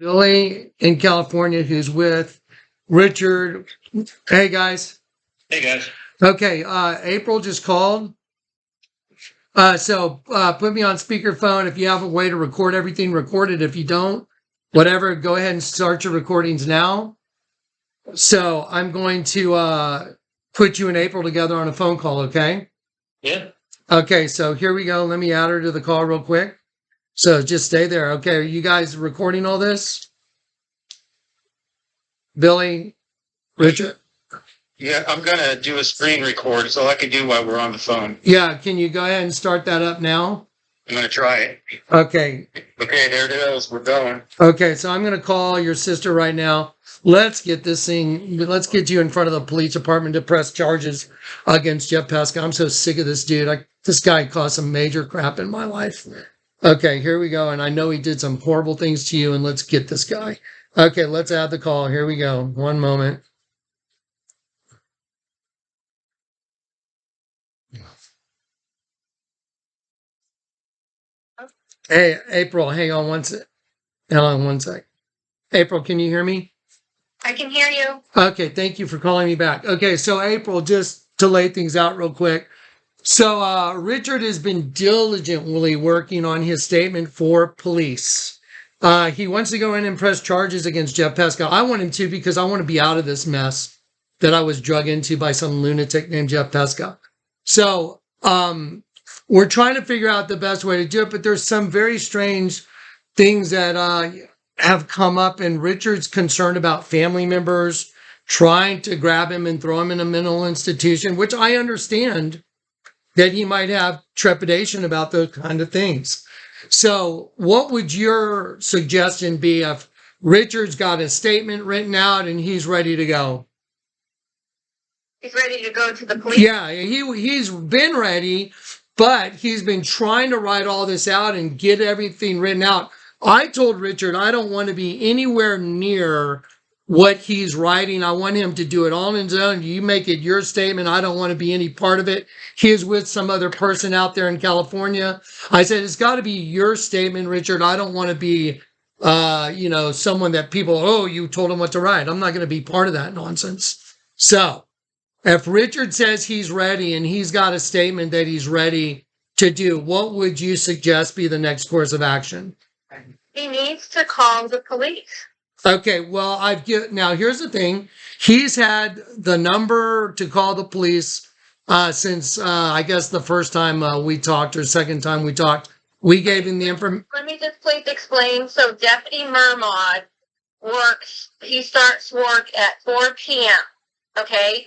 Billy in California who's with Richard. Hey guys. Hey guys. Okay, April just called. So put me on speakerphone. If you have a way to record everything, record it. If you don't, whatever, go ahead and start your recordings now. So I'm going to put you and April together on a phone call, okay? Yeah. Okay, so here we go. Let me add her to the call real quick. So just stay there. Okay, are you guys recording all this? Billy, Richard? Yeah, I'm gonna do a screen record. It's all I can do while we're on the phone. Yeah, can you go ahead and start that up now? I'm gonna try it. Okay. Okay, there it is. We're going. Okay, so I'm going to call your sister right now. Let's get this thing, let's get you in front of the police department to press charges against Jeff Pesca. I'm so sick of this dude. This guy caused some major crap in my life. Okay, here we go. And I know he did some horrible things to you, and let's get this guy. Okay, let's add the call. Here we go. One moment. Hey, April, hang on one sec. Hold on one sec. April, can you hear me? I can hear you. Okay, thank you for calling me back. Okay, so April, just to lay things out real quick. So Richard has been diligently working on his statement for police. He wants to go in and press charges against Jeff Pesca. I want him to because I want to be out of this mess that I was drug into by some lunatic named Jeff Pesca. So we're trying to figure out the best way to do it, but there's some very strange things that have come up, and Richard's concerned about family members trying to grab him and throw him in a mental institution, which I understand that he might have trepidation about those kind of things. So what would your suggestion be if Richard's got a statement written out and he's ready to go? He's ready to go to the police? Yeah, he's been ready, but he's been trying to write all this out and get everything written out. I told Richard I don't want to be anywhere near what he's writing. I want him to do it all on his own. You make it your statement. I don't want to be any part of it. He is with some other person out there in California. I said, it's got to be your statement, Richard. I don't want to be, someone that people, oh, you told him what to write. I'm not going to be part of that nonsense. So if Richard says he's ready and he's got a statement that he's ready to do, what would you suggest be the next course of action? He needs to call the police. Okay, well, now here's the thing. He's had the number to call the police since, I guess, the first time we talked or second time we talked. We gave him the information. Let me just please explain. So Deputy Mermod he starts work at 4 p.m., okay?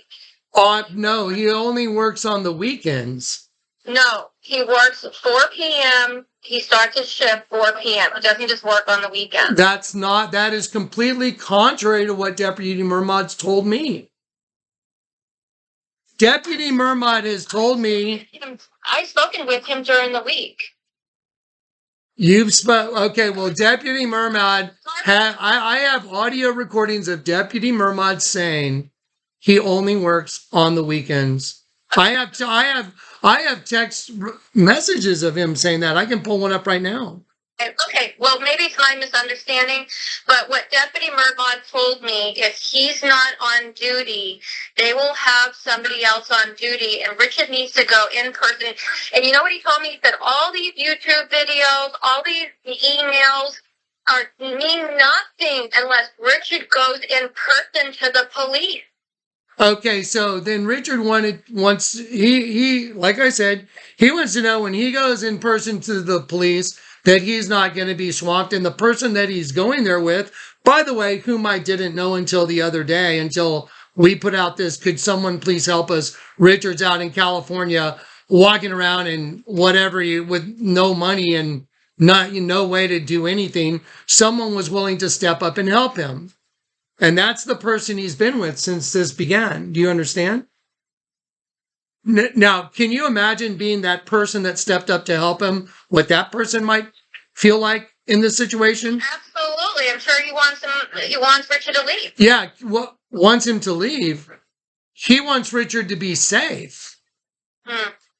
No, he only works on the weekends. No, he works at 4 p.m. He starts his shift 4 p.m. He doesn't just work on the weekend. That is completely contrary to what Deputy Mermod's told me. Deputy Mermod has told me. I've spoken with him during the week. Okay, well, Deputy Mermod, I have audio recordings of Deputy Mermod saying he only works on the weekends. I have text messages of him saying that. I can pull one up right now. Okay, well, maybe it's my misunderstanding, but what Deputy Mermod told me, if he's not on duty, they will have somebody else on duty, and Richard needs to go in person. And you know what he told me? He said all these YouTube videos, all these emails mean nothing unless Richard goes in person to the police. Okay, so then Richard he like I said, he wants to know when he goes in person to the police that he's not going to be swamped. And the person that he's going there with, by the way, whom I didn't know until the other day, until we put out this, could someone please help us? Richard's out in California walking around and whatever with no money and no way to do anything. Someone was willing to step up and help him. And that's the person he's been with since this began. Do you understand? Now, can you imagine being that person that stepped up to help him, what that person might feel like in this situation? Absolutely. I'm sure he wants Richard to leave. Yeah, wants him to leave. He wants Richard to be safe.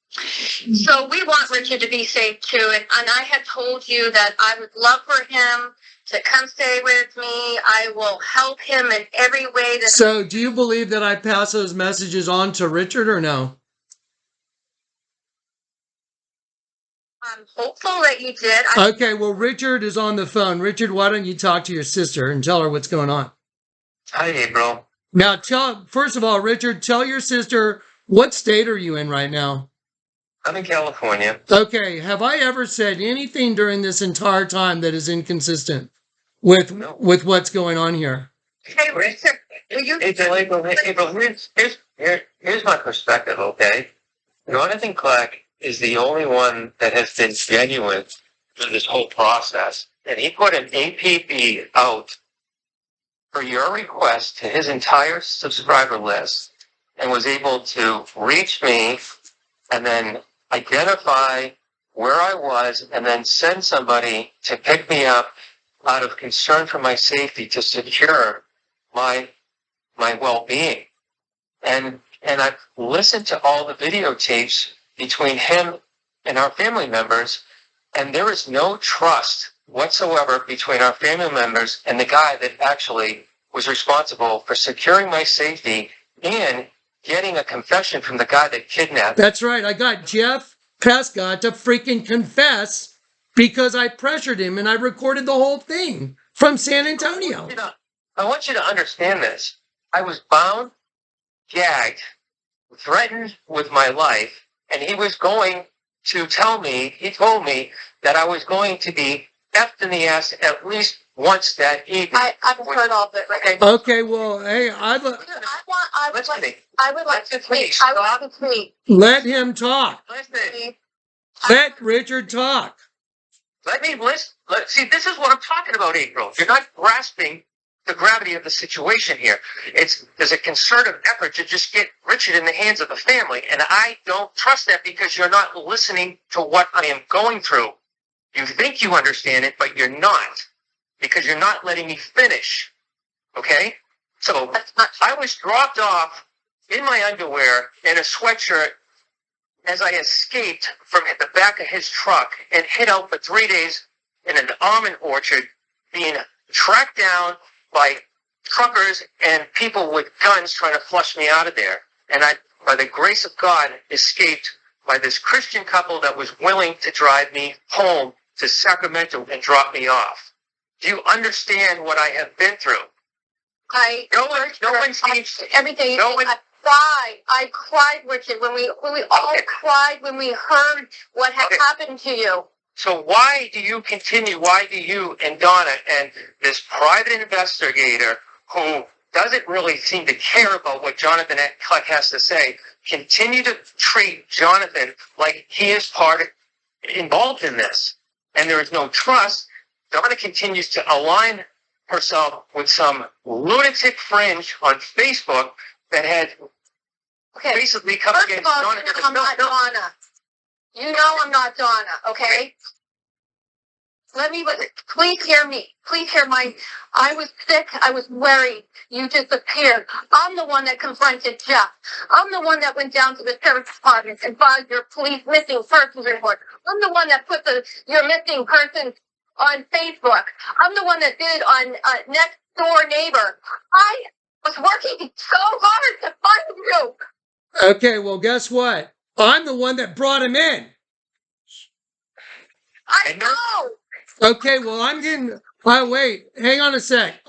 So we want Richard to be safe too. And I had told you that I would love for him to come stay with me. I will help him in every way that. So, do you believe that I pass those messages on to Richard or no? I'm hopeful that you did. Okay, well, Richard is on the phone. Richard, why don't you talk to your sister and tell her what's going on? Hi, April. Now, first of all, Richard, tell your sister, what state are you in right now? I'm in California. Okay, have I ever said anything during this entire time that is inconsistent with No. with what's going on here? Hey, Richard, will you? April, here's my perspective, okay? Jonathan Clark is the only one that has been genuine through this whole process. And he put an APB out for your request to his entire subscriber list and was able to reach me and then identify where I was and then send somebody to pick me up out of concern for my safety to secure my well-being. And I've listened to all the videotapes between him and our family members, and there is no trust whatsoever between our family members and the guy that actually was responsible for securing my safety and getting a confession from the guy that kidnapped. That's right. I got Jeff Prescott to freaking confess because I pressured him and I recorded the whole thing from San Antonio. I want you to understand this. I was bound, gagged, threatened with my life, and he was going to he told me that I was going to be effed in the ass at least once that evening. I've heard all of it. Right? Okay, well, hey, I would like to speak. I would like to speak. let him talk. Listen. Let Richard talk. Let me listen. See, this is what I'm talking about, April. You're not grasping the gravity of the situation here. There's a concerted effort to just get Richard in the hands of the family, and I don't trust that because you're not listening to what I am going through. You think you understand it, but you're not, because you're not letting me finish. Okay? So I was dropped off in my underwear in a sweatshirt as I escaped from the back of his truck and hid out for 3 days in an almond orchard, being tracked down by truckers and people with guns trying to flush me out of there. And I, by the grace of God, escaped by this Christian couple that was willing to drive me home to Sacramento and drop me off. Do you understand what I have been through? No one seems every day. No one. I cried, Richard, when we all cried when we heard what had happened to you. So why do you continue? Why do you and Donna and this private investigator who doesn't really seem to care about what Jonathan Clark has to say continue to treat Jonathan like he is involved in this? And there is no trust. Donna continues to align herself with some lunatic fringe on Facebook that had basically come against Donna. I'm not Donna. You know I'm not Donna, okay? Please hear me. Please hear I was sick. I was worried. You disappeared. I'm the one that confronted Jeff. I'm the one that went down to the sheriff's department and filed your police missing persons report. I'm the one that put your missing persons on Facebook. I'm the one that did on Next Door Neighbor. I was working so hard to find you. Okay, well, guess what? I'm the one that brought him in. I know. Okay, well, wait, hang on a sec.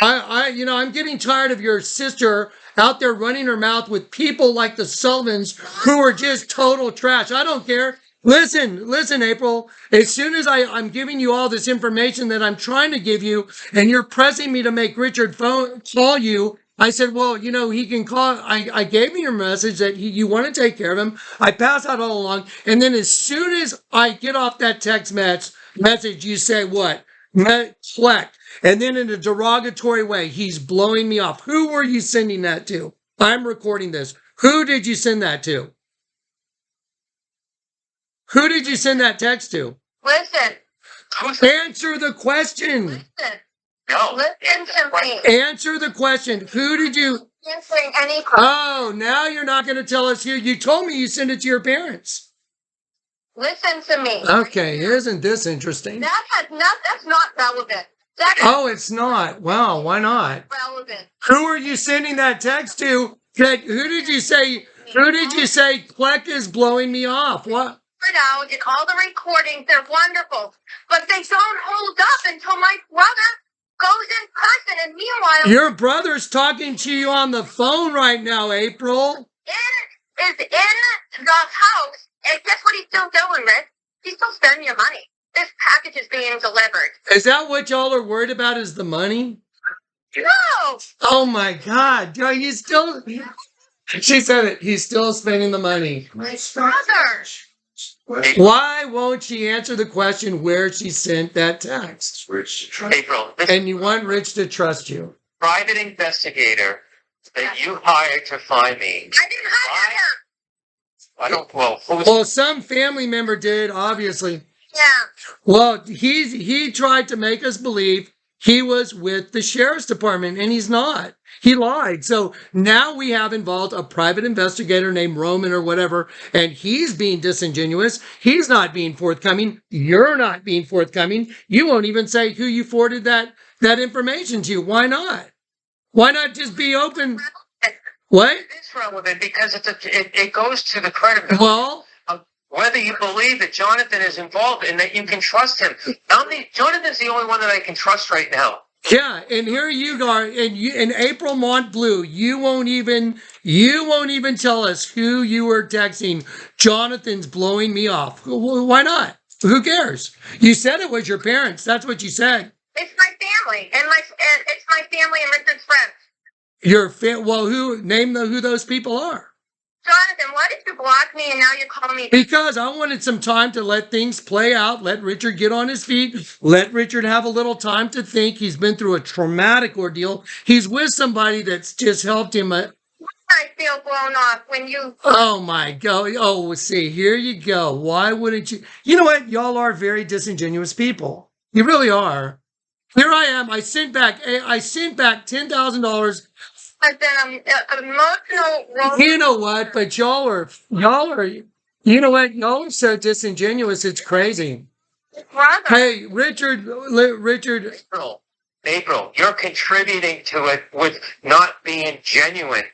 I'm getting tired of your sister out there running her mouth with people like the Sullivans who are just total trash. I don't care. Listen, April, as soon as I'm giving you all this information that I'm trying to give you and you're pressing me to make Richard call you, I said, well, he can call. I gave him your message that you want to take care of him. I pass that all along. And then as soon as I get off that text message, you say what? Collect. And then in a derogatory way, he's blowing me off. Who were you sending that to? I'm recording this. Who did you send that to? Who did you send that text to? Listen. Answer the question. Listen. No. Listen to me. Answer the question. Who did you? Answering any question. Oh, now you're not going to tell us here. You told me you sent it to your parents. Listen to me. Okay, isn't this interesting? That's not relevant. Oh, it's not. Wow, why not? Relevant. Who are you sending that text to? Who did you say? Who did you say Kleck is blowing me off? What? Out in all the recordings, they're wonderful, but they don't hold up until my brother goes in person. And meanwhile, Your brother's talking to you on the phone right now, April. is in the house, and guess what he's still doing, Rick? He's still spending your money. This package is being delivered. Is that what y'all are worried about? Is the money? No. Oh my God! He's still. She said it. He's still spending the money. My brother. Why won't she answer the question where she sent that text? April, this And you want Rich to trust you. private investigator that you hired to find me. I didn't hire him. I don't. Well, who's Well, some family member did, obviously. Yeah. Well, he tried to make us believe he was with the sheriff's department, and he's not. He lied. So now we have involved a private investigator named Roman or whatever, and he's being disingenuous. He's not being forthcoming. You're not being forthcoming. You won't even say who you forwarded that information to. Why not? Why not just be open? What? it's relevant because it goes to the credibility. Well, Whether you believe that Jonathan is involved and that you can trust him. Jonathan's the only one that I can trust right now. yeah, and here you are, and April Montbleu, you won't even tell us who you were texting. Jonathan's blowing me off. Why not? Who cares? You said it was your parents. That's what you said. It's my family, and it's my family and Richard's friends. Well, who those people are? Jonathan, why did you block me and now you're calling me? Because I wanted some time to let things play out, let Richard get on his feet, let Richard have a little time to think. He's been through a traumatic ordeal. He's with somebody that's just helped him. I feel blown off when you. Oh my God. Oh, see, here you go. Why wouldn't you? You know what? Y'all are very disingenuous people. You really are. Here I am. I sent back $10,000. Has been an emotional role. You know what? But y'all are, you know what? Y'all are so disingenuous. It's crazy. Brother. Hey, Richard. April, you're contributing to it with not being genuine.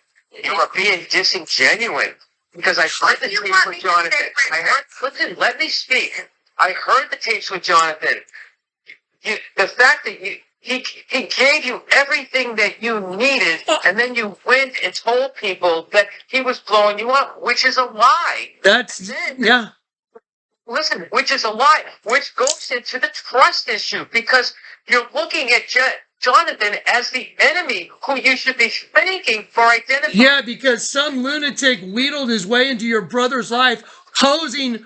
You are being disingenuous. Because I heard the You tapes want with me to Jonathan. say, Listen, let me speak. I heard the tapes with Jonathan. The fact that he gave you everything that you needed, and then you went and told people that he was blowing you up, which is a lie. Yeah. Listen, which is a lie, which goes into the trust issue, because you're looking at Jonathan as the enemy who you should be thanking for identifying. Yeah, because some lunatic wheedled his way into your brother's life, posing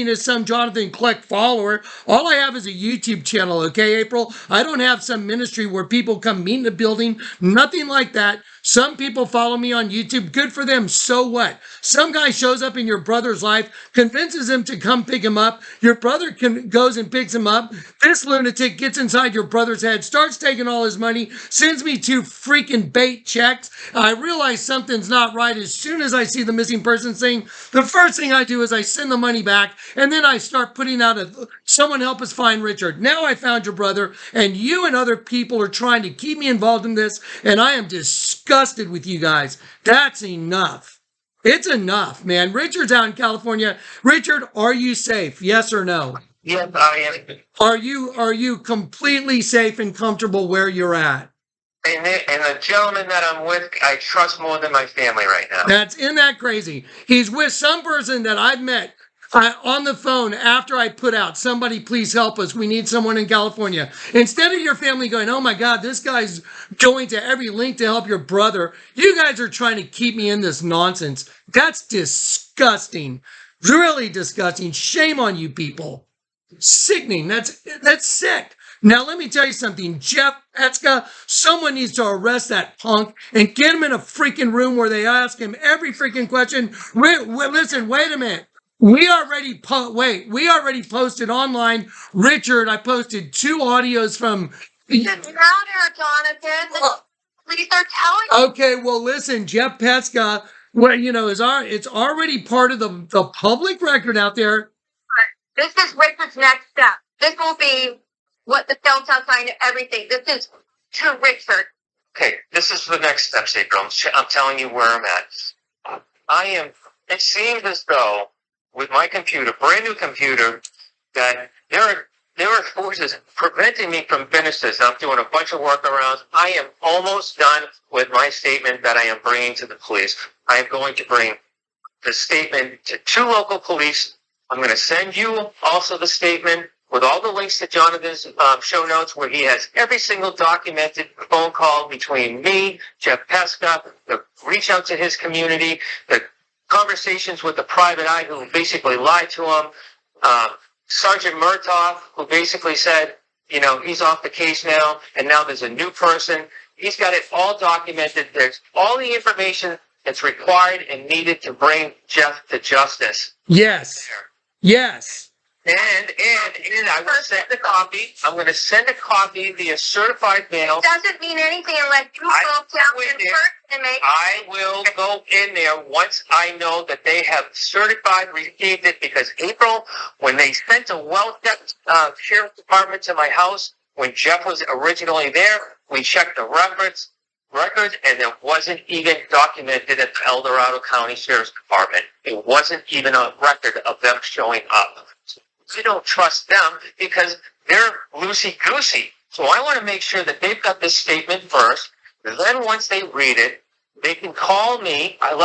as some Jonathan Kleck follower. All I have is a YouTube channel, okay, April? I don't have some ministry where people come meet in a building, nothing like that. Some people follow me on YouTube. Good for them. So what? Some guy shows up in your brother's life, convinces him to come pick him up. Your brother goes and picks him up. This lunatic gets inside your brother's head, starts taking all his money, sends me 2 freaking bait checks. I realize something's not right as soon as I see the missing person thing. The first thing I do is I send the money back, and then I start putting out someone help us find Richard. Now I found your brother, and you and other people are trying to keep me involved in this, and I am disgusted with you guys. That's enough. It's enough, man. Richard's out in California. Richard, are you safe? Yes or no? Yes, I am. Are you completely safe and comfortable where you're at? And the gentleman that I'm with, I trust more than my family right now. Isn't that crazy? He's with some person that I've met on the phone after I put out, somebody please help us. We need someone in California. Instead of your family going, oh my God, this guy's going to every link to help your brother. You guys are trying to keep me in this nonsense. That's disgusting. Really disgusting. Shame on you people. Sickening. That's sick. Now, let me tell you something. Jeff Petska, someone needs to arrest that punk and get him in a freaking room where they ask him every freaking question. Listen, wait a minute. We already posted online. Richard, I posted 2 audios from. Louder, Jonathan. Please are telling. Okay, well, listen, Jeff Petska, it's already part of the public record out there. This is Richard's next step. This will be what the cell town sign, everything. This is to Richard. Okay, this is the next steps, April. I'm telling you where I'm at. It seems as though with my computer, brand new computer, that there are forces preventing me from finishing this. I'm doing a bunch of workarounds. I am almost done with my statement that I am bringing to the police. I am going to bring the statement to 2 local police. I'm going to send you also the statement with all the links to Jonathan's show notes, where he has every single documented phone call between me, Jeff Pesca, the reach out to his community, the conversations with the private eye who basically lied to him, Sergeant Murtaugh, who basically said, you know, he's off the case now, and now there's a new person. He's got it all documented. There's all the information that's required and needed to bring Jeff to justice. Yes. Yes. And I will send a copy. I'm going to send a copy via certified mail. Doesn't mean anything unless you go down in person and make. I will go in there once I know that they have certified received it, because April, when they sent a well-kept sheriff's department to my house, when Jeff was originally there, we checked the records, and it wasn't even documented at the El Dorado County Sheriff's Department. It wasn't even a record of them showing up. We don't trust them because they're loosey-goosey. So I want to make sure that they've got this statement first. Then once they read it, they can call me. I'm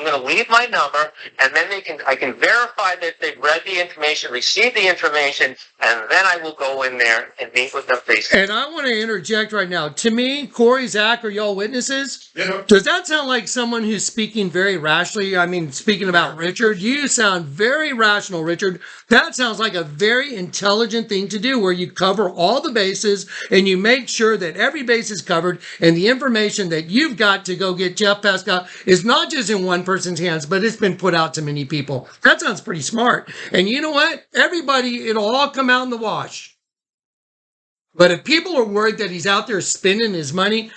going to leave my number, and then I can verify that they've read the information, received the information, and then I will go in there and meet with them face to face. And I want to interject right now. To me, Corey, Zach, are y'all witnesses? Yeah. Does that sound like someone who's speaking very rashly? I mean, speaking about Richard, you sound very rational, Richard. That sounds like a very intelligent thing to do, where you cover all the bases and you make sure that every base is covered, and the information that you've got to go get Jeff Pesca is not just in one person's hands, but it's been put out to many people. That sounds pretty smart. And you know what? Everybody, it'll all come out in the wash. But if people are worried that he's out there spending his money,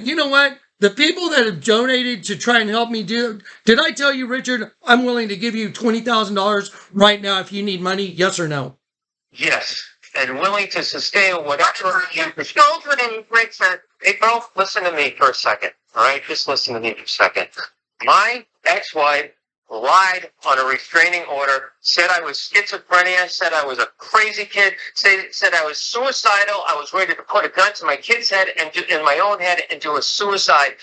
you know what? The people that have donated to try and help me did I tell you, Richard, I'm willing to give you $20,000 right now if you need money? Yes or no? Yes, and willing to sustain whatever you Children, Richard. April, listen to me for a second, all right? Just listen to me for a second. My ex-wife lied on a restraining order, said I was schizophrenia, said I was a crazy kid, said I was suicidal, I was ready to put a gun to my kid's head and in my own head and do a suicide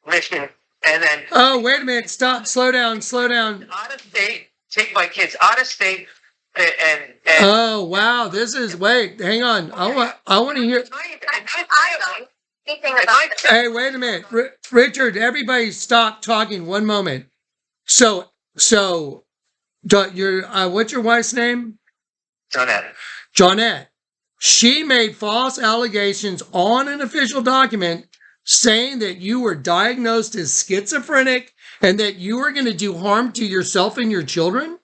mission, and then... Oh, wait a minute. Stop. Slow down. Out of state, take my kids out of state, and Oh, wow. Wait, hang on. I want to hear... I don't anything about it. Hey, wait a minute. Richard, everybody stop talking 1 moment. So, what's your wife's name? Johnette. She made false allegations on an official document saying that you were diagnosed as schizophrenic and that you were going to do harm to yourself and your children?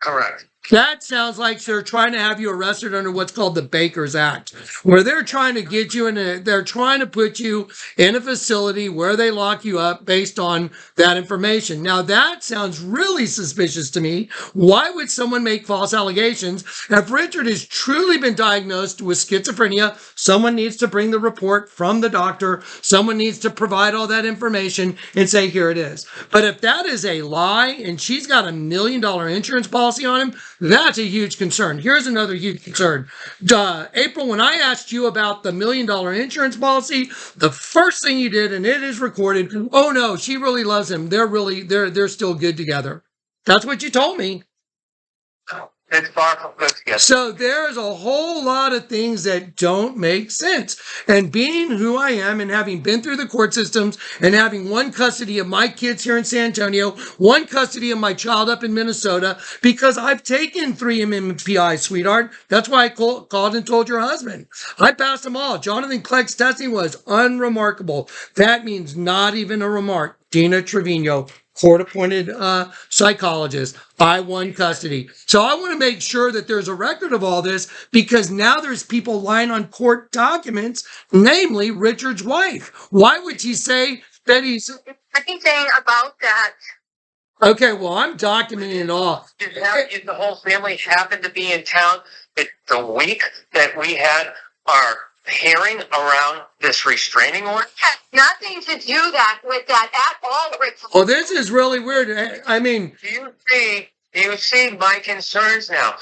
Correct. That sounds like they're trying to have you arrested under what's called the Baker's Act, where they're trying to get you they're trying to put you in a facility where they lock you up based on that information. Now that sounds really suspicious to me. Why would someone make false allegations? If Richard has truly been diagnosed with schizophrenia, someone needs to bring the report from the doctor. Someone needs to provide all that information and say, here it is. But if that is a lie and she's got $1 million insurance policy on him, that's a huge concern. Here's another huge concern. April, when I asked you about the $1 million insurance policy, the first thing you did, and it is recorded, oh no, she really loves him. They're still good together. That's what you told me. It's far from good together. So there's a whole lot of things that don't make sense. And being who I am and having been through the court systems and having one custody of my kids here in San Antonio, one custody of my child up in Minnesota, because I've taken 3 MMPI, sweetheart. That's why I called and told your husband. I passed them all. Jonathan Clegg's testing was unremarkable. That means not even a remark. Dina Trevino, court-appointed psychologist. I won custody. So I want to make sure that there's a record of all this, because now there's people lying on court documents, namely Richard's wife. Why would he say that he's... Anything about that. Okay, well, I'm documenting it all. Did the whole family happen to be in town? the week that we had our hearing around this restraining order? Had nothing to do that with that at all, Rich. Well, this is really weird. I mean, Do you see my concerns now?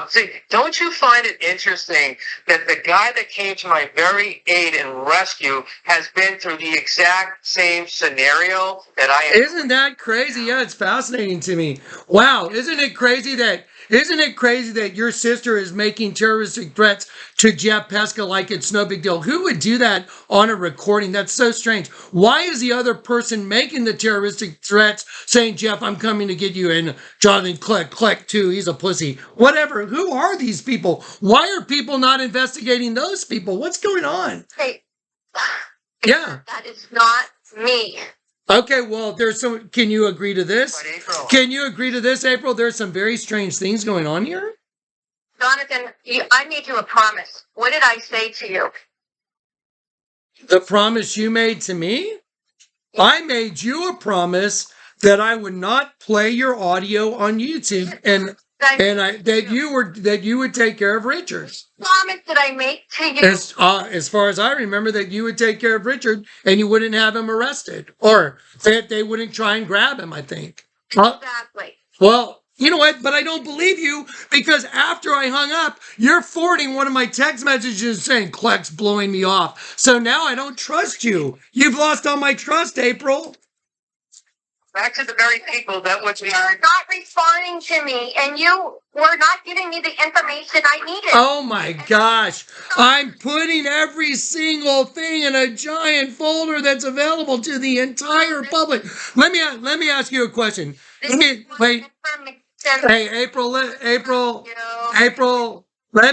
See, don't you find it interesting that the guy that came to my very aid and rescue has been through the exact same scenario that I am? isn't that crazy? Yeah, it's fascinating to me. Wow, isn't it crazy that your sister is making terroristic threats to Jeff Pesca like it's no big deal? Who would do that on a recording? That's so strange. Why is the other person making the terroristic threats saying, Jeff, I'm coming to get you, and Jonathan click too, he's a pussy. Whatever. Who are these people? Why are people not investigating those people? What's going on? Hey, Yeah. that is not me. Okay, well, there's some. Can you agree to this? But April, Can you agree to this, April? There's some very strange things going on here. Jonathan, I made you a promise. What did I say to you? The promise you made to me? I made you a promise that I would not play your audio on YouTube, and that you would take care of Richard. Promise that I make to you. As far as I remember, that you would take care of Richard and you wouldn't have him arrested, or that they wouldn't try and grab him. I think. Exactly. Well, you know what? But I don't believe you, because after I hung up, you're forwarding one of my text messages saying Kleck's blowing me off. So now I don't trust you. You've lost all my trust, April. back to the very people that would be. You're not responding to me, and you were not giving me the information I needed. Oh my gosh. I'm putting every single thing in a giant folder that's available to the entire public. Let me ask you a question. Wait. Hey, April, let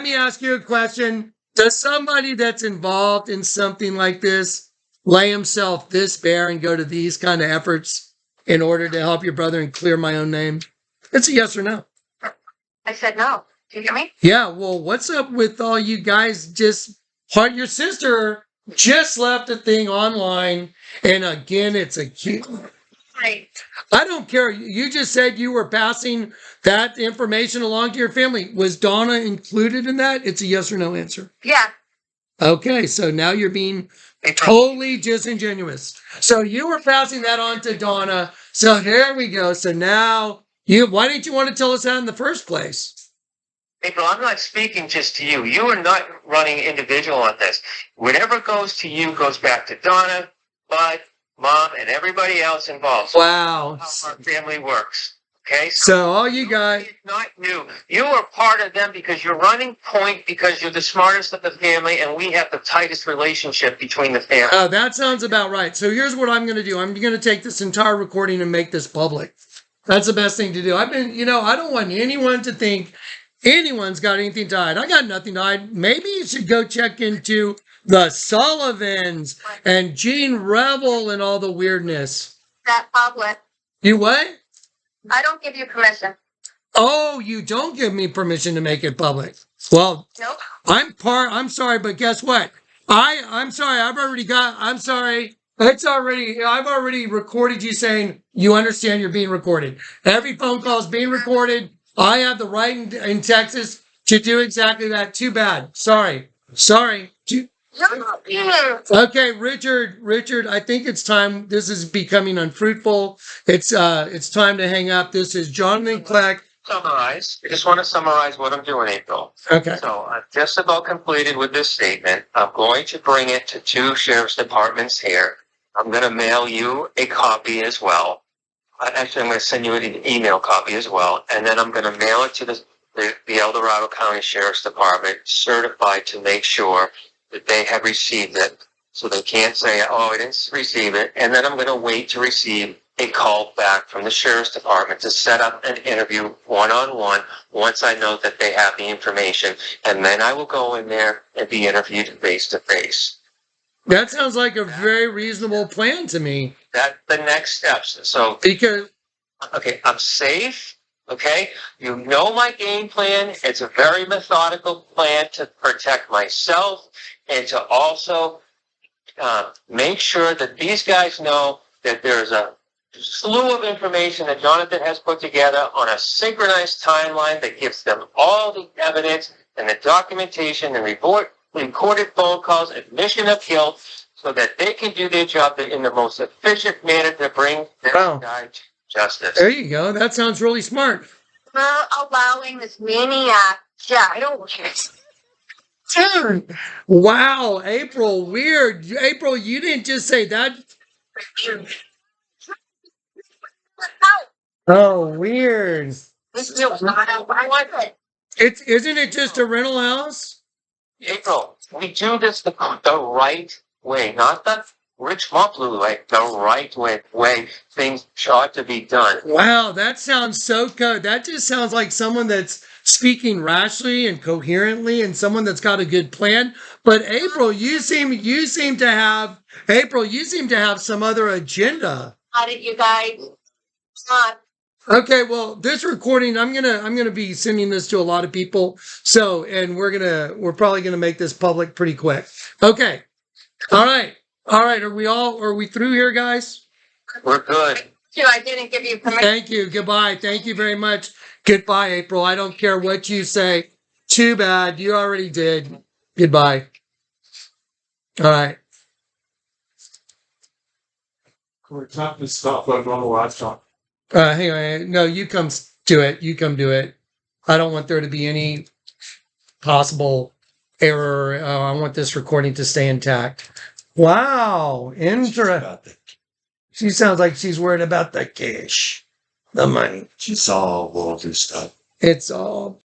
me ask you a question. Does somebody that's involved in something like this lay himself this bare and go to these kind of efforts in order to help your brother and clear my own name? It's a yes or no. I said no. Do you hear me? Yeah, well, what's up with all you guys your sister just left a thing online, and again, it's a cute. Right. I don't care. You just said you were passing that information along to your family. Was Donna included in that? It's a yes or no answer. Yeah. Okay, so now you're being totally disingenuous. So you were passing that on to Donna. So there we go. So now why didn't you want to tell us that in the first place? April, I'm not speaking just to you. You are not running individual on this. Whatever goes to you goes back to Donna, Bud, Mom, and everybody else involved. Wow. How our family works. Okay? So all you guys. It's not you. You are part of them because you're running point, because you're the smartest of the family, and we have the tightest relationship between the family. Oh, that sounds about right. So here's what I'm going to do. I'm going to take this entire recording and make this public. That's the best thing to do. I don't want anyone to think anyone's got anything to hide. I got nothing to hide. Maybe you should go check into the Sullivans and Gene Rebel and all the weirdness. That public. You what? I don't give you permission. Oh, you don't give me permission to make it public. Well, Nope. I'm sorry, but guess what? I'm sorry. I've already recorded you saying you understand you're being recorded. Every phone call is being recorded. I have the right in Texas to do exactly that. Too bad. Sorry. Okay, Richard, I think it's time. This is becoming unfruitful. It's time to hang up. This is Jonathan Kleck. Summarize. I just want to summarize what I'm doing, April. Okay. So I'm just about completed with this statement. I'm going to bring it to 2 sheriff's departments here. I'm going to mail you a copy as well. Actually, I'm going to send you an email copy as well. And then I'm going to mail it to the El Dorado County Sheriff's Department, certified to make sure that they have received it. So they can't say, oh, I didn't receive it. And then I'm going to wait to receive a call back from the Sheriff's Department to set up an interview one-on-one once I know that they have the information. And then I will go in there and be interviewed face-to-face. That sounds like a very reasonable plan to me. That's the next steps. So, Because okay, I'm safe. Okay, you know my game plan. It's a very methodical plan to protect myself and to also make sure that these guys know that there's a slew of information that Jonathan has put together on a synchronized timeline that gives them all the evidence and the documentation and recorded phone calls, admission of guilt, so that they can do their job in the most efficient manner to bring this guy to justice. There you go. That sounds really smart. We're allowing this maniac. Yeah, I don't care. Dude, wow, April, weird. April, you didn't just say that. Oh, weird. This is not how I want it. Isn't it just a rental house? April, we do this the right way, not the Rich Mopley way, the right way things ought to be done. Wow, that sounds so good. That just sounds like someone that's speaking rationally and coherently, and someone that's got a good plan. But April, you seem to have some other agenda. How did you guys not? Okay, well, this recording, I'm gonna be sending this to a lot of people. So, and we're probably gonna make this public pretty quick. Okay, all right. Are we through here, guys? We're good. I didn't give you permission. Thank you. Goodbye. Thank you very much. Goodbye, April. I don't care what you say. Too bad. You already did. Goodbye. All right. We're talking stuff like on the laptop. Hang on. No, you come do it. You come do it. I don't want there to be any possible error. I want this recording to stay intact. Wow. Interesting. She sounds like she's worried about the cash, the money. She's all worldly stuff. It's all